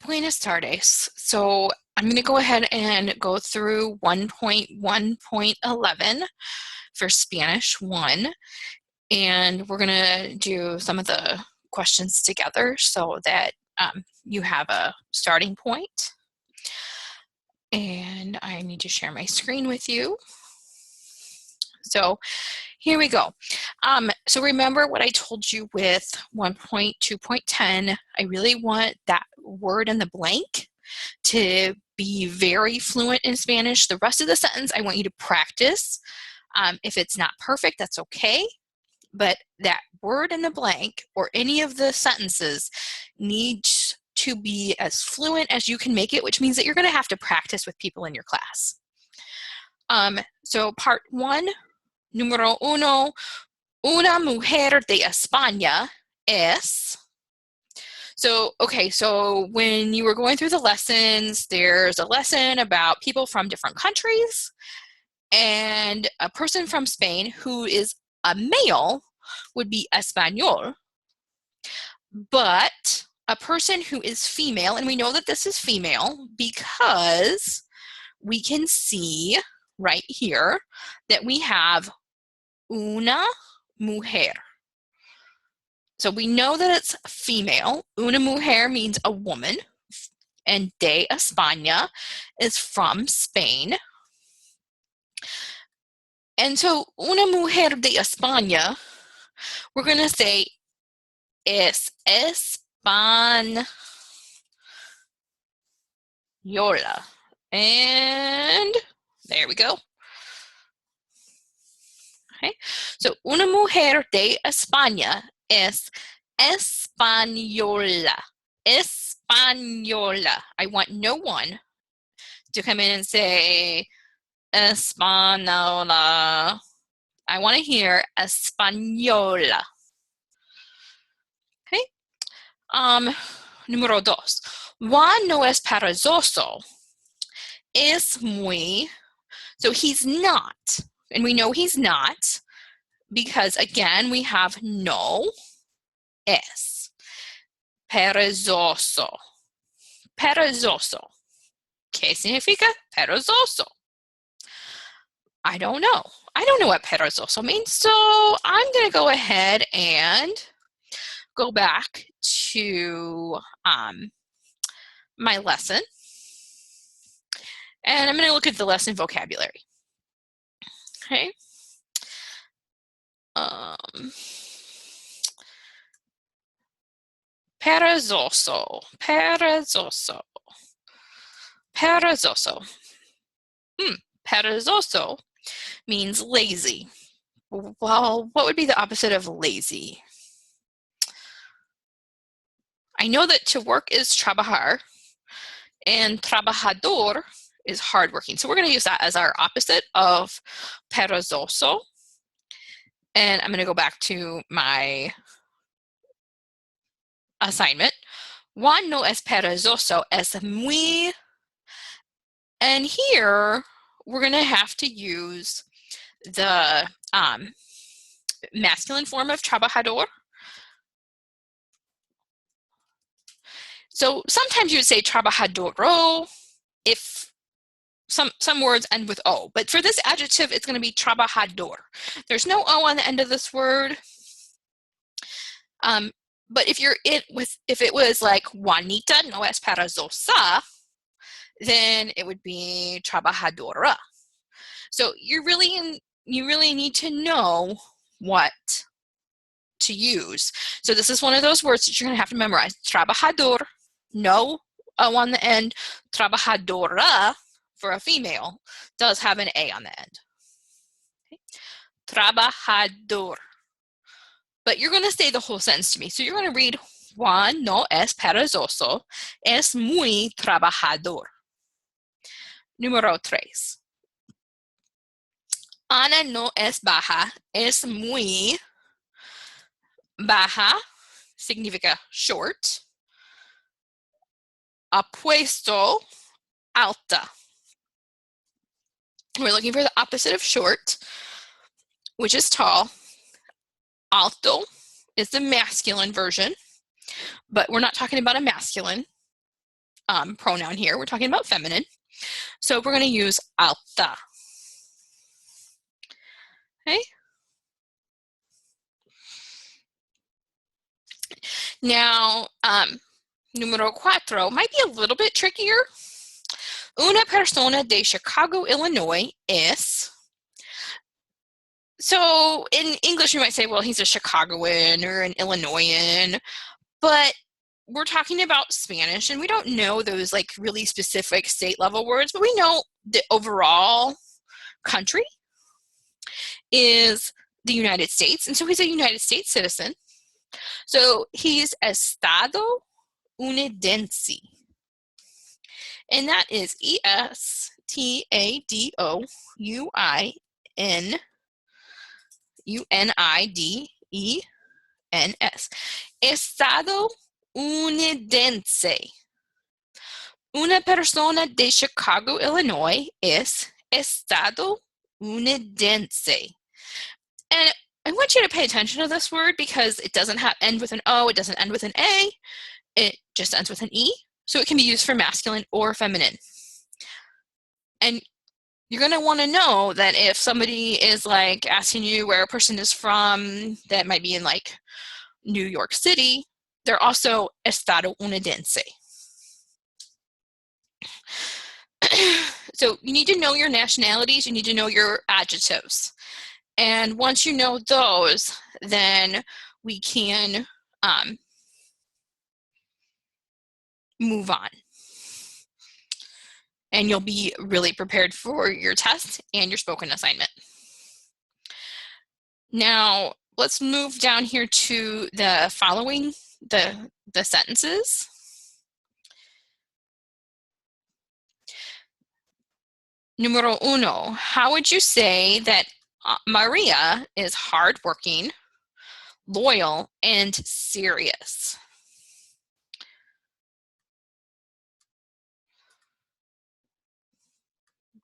Buenas tardes. So I'm going to go ahead and go through 1.1.11 for Spanish 1, and we're going to do some of the questions together so that you have a starting point. And I need to share my screen with you. So here we go. So remember what I told you with 1.2.10. I really want that word in the blank to be very fluent in Spanish. The rest of the sentence, I want you to practice. If it's not perfect, that's okay. But that word in the blank or any of the sentences needs to be as fluent as you can make it, which means that you're going to have to practice with people in your class. So part 1, número 1, una mujer de España es. So, okay, so when you were going through the lessons, there's a lesson about people from different countries, and a person from Spain who is a male would be español, but a person who is female, and we know that this is female because we can see right here that we have una mujer. So we know that it's female. Una mujer means a woman, and de España is from Spain. And so una mujer de España, we're going to say es española. And there we go. Okay, so una mujer de España es española. Española. I want no one to come in and say española. I want to hear española. Okay. Número 2. Juan no es perezoso. Es muy. So he's not. And we know he's not because, again, we have no, es. Perezoso. Perezoso. ¿Qué significa perezoso? I don't know. I don't know what perezoso means, so I'm going to go ahead and go back to my lesson. And I'm going to look at the lesson vocabulary. Okay. Perezoso, perezoso, perezoso. Perezoso means lazy. Well, what would be the opposite of lazy? I know that to work is trabajar, and trabajador is hardworking. So we're going to use that as our opposite of perezoso. And I'm going to go back to my assignment. Juan no es perezoso, es muy. And here we're going to have to use the masculine form of trabajador. So sometimes you would say trabajadoro if some words end with O, but for this adjective, it's going to be trabajador. There's no O on the end of this word. But if it was like Juanita no es perezosa, then it would be trabajadora. So you really need to know what to use. So this is one of those words that you're going to have to memorize. Trabajador, no O on the end. Trabajadora, for a female, does have an A on the end. Okay. Trabajador. But you're going to say the whole sentence to me. So you're going to read, Juan no es perezoso, es muy trabajador. Número 3. Ana no es baja, es muy baja, significa short. Apuesto, alta. We're looking for the opposite of short, which is tall. Alto is the masculine version, but we're not talking about a masculine. pronoun here. We're talking about feminine. So we're going to use alta. Okay. Now, número cuatro might be a little bit trickier. Una persona de Chicago, Illinois es. So in English, you might say, well, he's a Chicagoan or an Illinoisan, but we're talking about Spanish and we don't know those like really specific state level words, but we know the overall country is the United States. And so he's a United States citizen. So he's Estado Unidense. And that is ESTADOUNIDENS. Estado Unidense. Una persona de Chicago, Illinois es Estado Unidense. And I want you to pay attention to this word because it doesn't end with an O, it doesn't end with an A, it just ends with an E. So it can be used for masculine or feminine. And you're going to want to know that if somebody is like asking you where a person is from, that might be in like New York City, they're also estadounidense. So you need to know your nationalities, you need to know your adjectives. And once you know those, then we can move on. And you'll be really prepared for your test and your spoken assignment. Now, let's move down here to the following, the sentences. Número uno, how would you say that Maria is hardworking, loyal, and serious?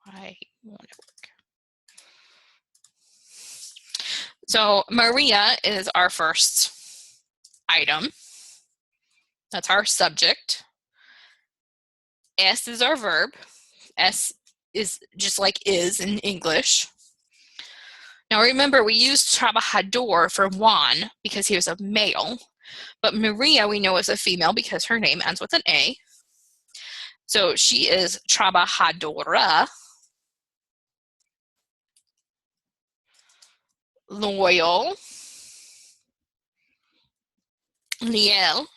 Why won't it work? So Maria is our first item. That's our subject. Es is our verb. Es is just like is in English. Now remember, we used trabajador for Juan because he was a male, but Maria we know is a female because her name ends with an A. So she is trabajadora, loyal, leal,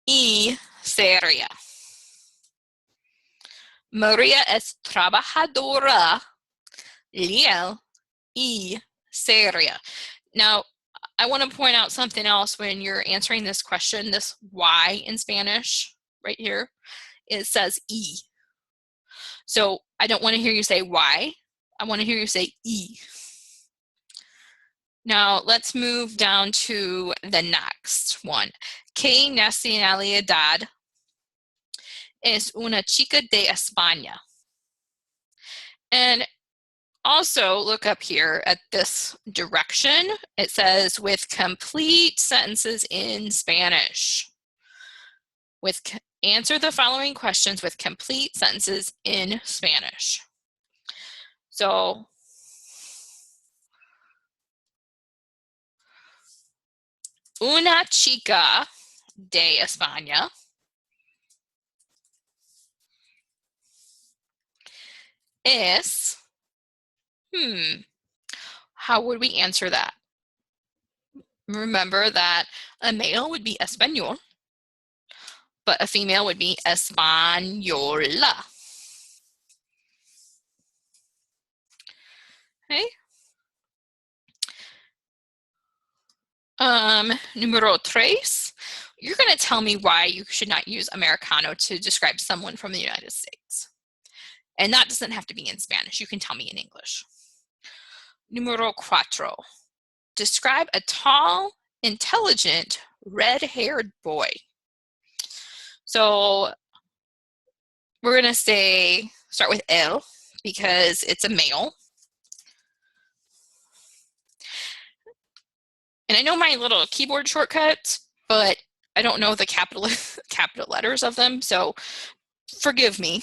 y seria. Maria es trabajadora, leal, y seria. Now, I want to point out something else when you're answering this question, this Y in Spanish right here, it says E. So I don't want to hear you say Y, I want to hear you say E. Now let's move down to the next one. ¿Qué nacionalidad es una chica de España? And also look up here at this direction. It says with complete sentences in Spanish. Answer the following questions with complete sentences in Spanish. So una chica de España es, how would we answer that? Remember that a male would be español, but a female would be española. Okay. Número tres, you're going to tell me why you should not use Americano to describe someone from the United States. And that doesn't have to be in Spanish. You can tell me in English. Número cuatro, describe a tall, intelligent, red-haired boy. So we're going to start with él because it's a male. And I know my little keyboard shortcuts, but I don't know the capital letters of them, so forgive me.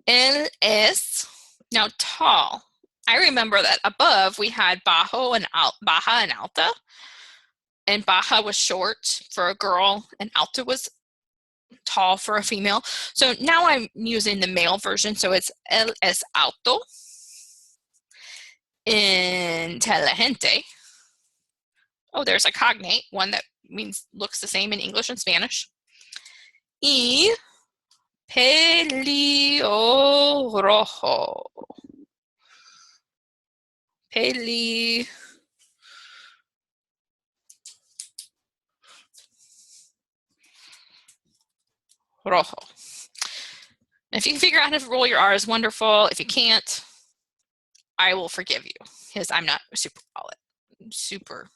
Él es, now tall. I remember that above we had bajo and baja and alta, and baja was short for a girl and alta was tall for a female. So now I'm using the male version, so it's él es alto, inteligente. Oh, there's a cognate, one that means looks the same in English and Spanish. Y pelirrojo. Pelirrojo. If you can figure out how to roll your R's, wonderful. If you can't, I will forgive you because I'm not super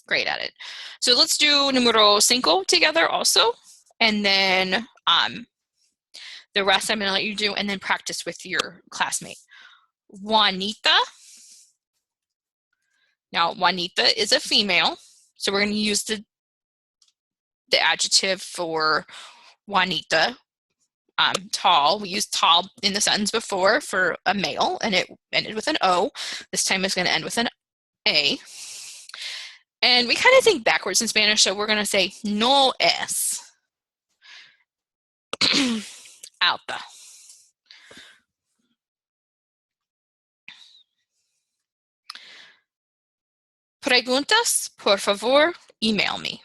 great at it. So let's do numero cinco together also. And then the rest I'm going to let you do and then practice with your classmate. Juanita. Now, Juanita is a female, so we're going to use the adjective for Juanita. Tall. We used tall in the sentence before for a male, and it ended with an O. This time it's going to end with an A. And we kind of think backwards in Spanish, so we're going to say no es alta. Preguntas, por favor, email me.